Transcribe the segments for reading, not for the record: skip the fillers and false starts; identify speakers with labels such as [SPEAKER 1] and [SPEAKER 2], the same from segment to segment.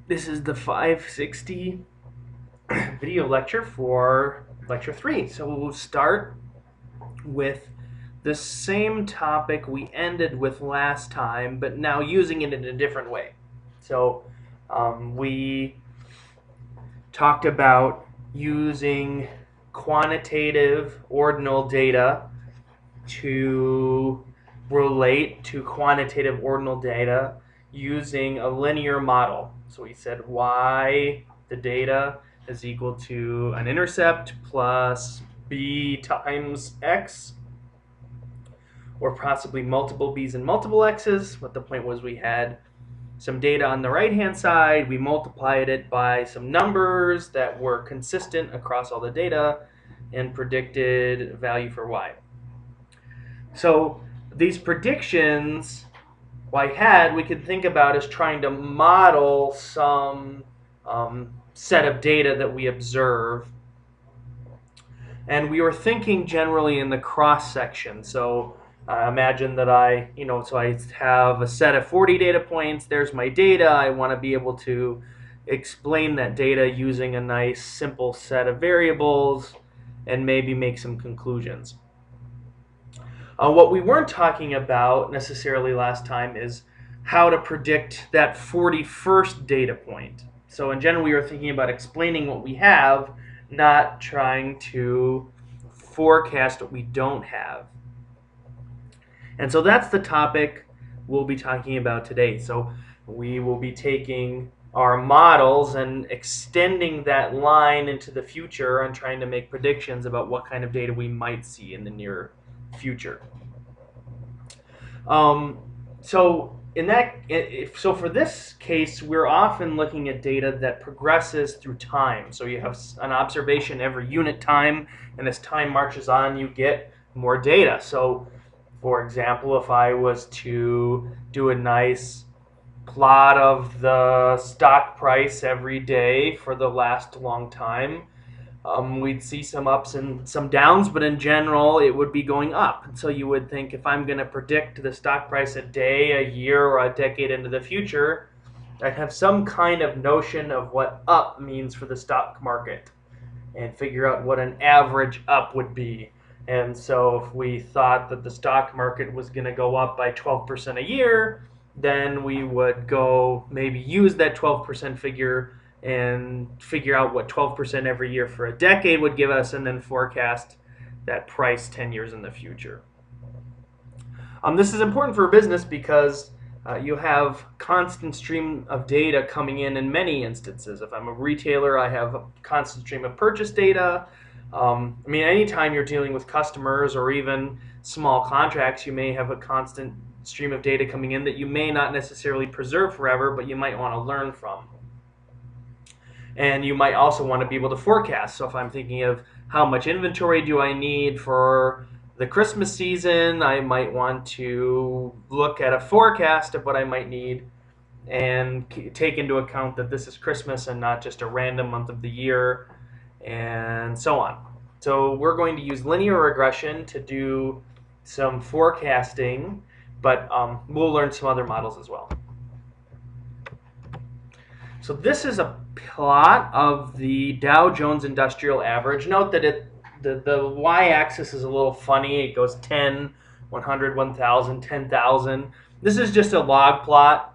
[SPEAKER 1] This is the 560 video lecture for lecture 3. So we'll start with the same topic we ended with last time, but now using it in a different way. So we talked about using quantitative ordinal data to relate to quantitative ordinal data using a linear model. So we said y, the data, is equal to an intercept plus b times x, or possibly multiple b's and multiple x's. What the point was, we had some data on the right-hand side, we multiplied it by some numbers that were consistent across all the data, and predicted value for y. So these predictions we could think about as trying to model some set of data that we observe. And we were thinking generally in the cross section. So imagine that I have a set of 40 data points. There's my data. I want to be able to explain that data using a nice simple set of variables and maybe make some conclusions. What we weren't talking about necessarily last time is how to predict that 41st data point. So in general, we were thinking about explaining what we have, not trying to forecast what we don't have. And so that's the topic we'll be talking about today. So we will be taking our models and extending that line into the future and trying to make predictions about what kind of data we might see in the near future. So for this case, we're often looking at data that progresses through time. So you have an observation every unit time, and as time marches on, you get more data. So, for example, if I was to do a nice plot of the stock price every day for the last long time, we'd see some ups and some downs, but in general, it would be going up. And so you would think, if I'm going to predict the stock price a day, a year, or a decade into the future, I'd have some kind of notion of what up means for the stock market and figure out what an average up would be. And so if we thought that the stock market was going to go up by 12% a year, then we would go maybe use that 12% figure and figure out what 12% every year for a decade would give us, and then forecast that price 10 years in the future. This is important for a business because you have constant stream of data coming in many instances. If I'm a retailer, I have a constant stream of purchase data. Anytime you're dealing with customers or even small contracts, you may have a constant stream of data coming in that you may not necessarily preserve forever, but you might want to learn from. And you might also want to be able to forecast. So if I'm thinking of how much inventory do I need for the Christmas season, I might want to look at a forecast of what I might need and take into account that this is Christmas and not just a random month of the year, and so on. So we're going to use linear regression to do some forecasting, but we'll learn some other models as well. So this is a plot of the Dow Jones Industrial Average. Note that the y-axis is a little funny. It goes 10, 100, 1,000, 10,000. This is just a log plot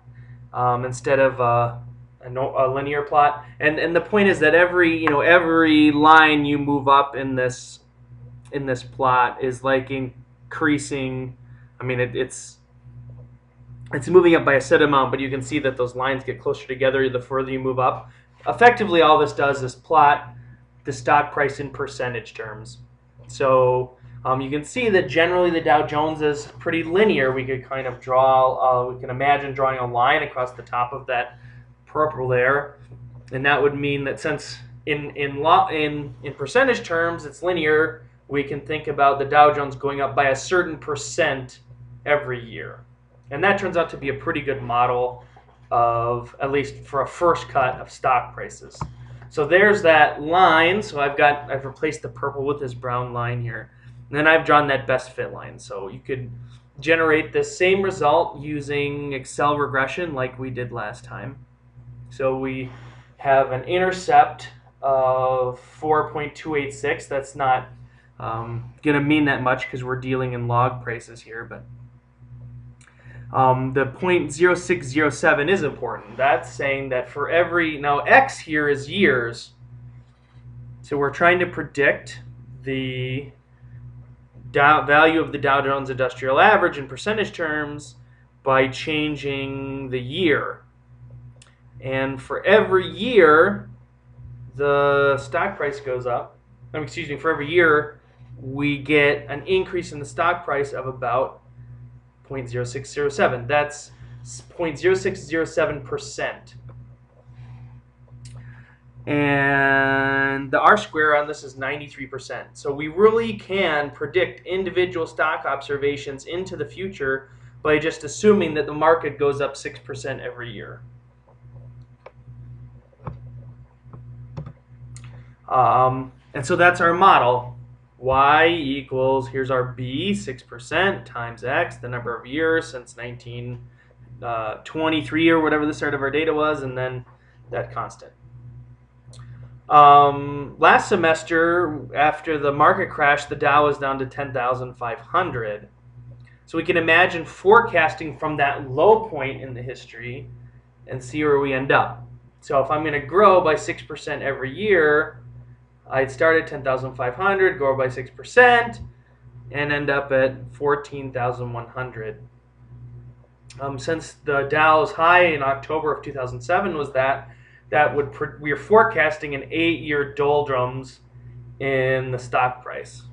[SPEAKER 1] instead of a linear plot. And the point is that every line you move up in this plot is like increasing. It's moving up by a set amount, but you can see that those lines get closer together the further you move up. Effectively, all this does is plot the stock price in percentage terms. So you can see that generally the Dow Jones is pretty linear. We could kind of we can imagine drawing a line across the top of that purple there, and that would mean that since in percentage terms it's linear, we can think about the Dow Jones going up by a certain percent every year. And that turns out to be a pretty good model of, at least for a first cut, of stock prices. So there's that line. So I've replaced the purple with this brown line here. And then I've drawn that best fit line. So you could generate the same result using Excel regression like we did last time. So we have an intercept of 4.286. That's not going to mean that much because we're dealing in log prices here, but the 0.0607 is important. That's saying that for every, now X here is years, so we're trying to predict the value of the Dow Jones Industrial Average in percentage terms by changing the year. And for every year, the stock price goes up. Excuse me, for every year, we get an increase in the stock price of about 0.0607. That's 0.0607%. And the R square on this is 93%. So we really can predict individual stock observations into the future by just assuming that the market goes up 6% every year. And so that's our model. Y equals, here's our B, 6% times X, the number of years since 1923 or whatever the start of our data was, and then that constant. Last semester, after the market crash, the Dow was down to 10,500. So we can imagine forecasting from that low point in the history and see where we end up. So if I'm going to grow by 6% every year, I'd start at 10,500, grow by 6%, and end up at 14,100. Since the Dow's high in October of 2007 was we are forecasting an 8-year doldrums in the stock price,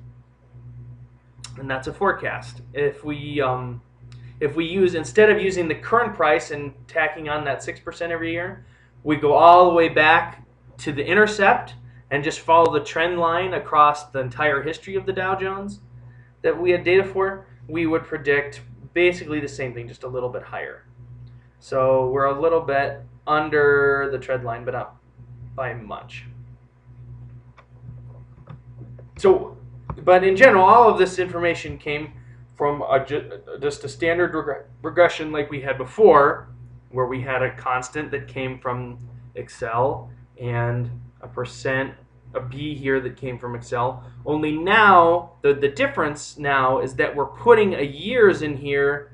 [SPEAKER 1] and that's a forecast. If we use, instead of using the current price and tacking on that 6% every year, we go all the way back to the intercept and just follow the trend line across the entire history of the Dow Jones that we had data for, we would predict basically the same thing, just a little bit higher. So we're a little bit under the trend line, but not by much. So, but in general, all of this information came from just a standard regression like we had before, where we had a constant that came from Excel and a B here that came from Excel. Only now, the difference now is that we're putting a years in here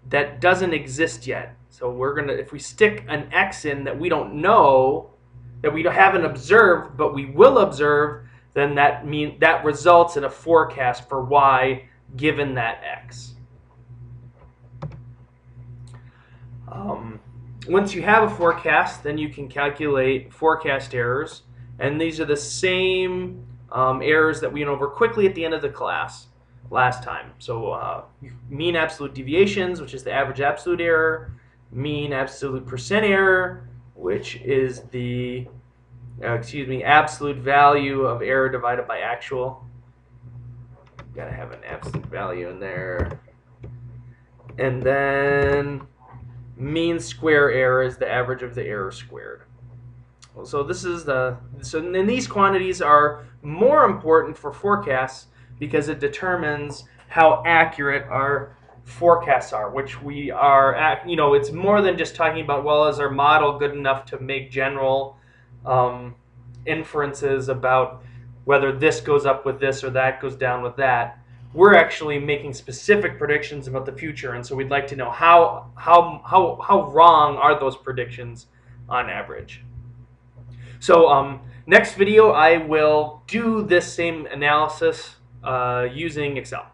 [SPEAKER 1] that doesn't exist yet. So we're gonna, if we stick an X in that we don't know, that we haven't observed, but we will observe, then that results in a forecast for Y given that X. Once you have a forecast, then you can calculate forecast errors. And these are the same errors that we went over quickly at the end of the class last time. So mean absolute deviations, which is the average absolute error, mean absolute percent error, which is the absolute value of error divided by actual. Got to have an absolute value in there. And then mean square error is the average of the error squared. So then these quantities are more important for forecasts because it determines how accurate our forecasts are, which we are at, it's more than just talking about, well, is our model good enough to make general inferences about whether this goes up with this or that goes down with that. We're actually making specific predictions about the future, and so we'd like to know how wrong are those predictions on average. So next video I will do this same analysis using Excel.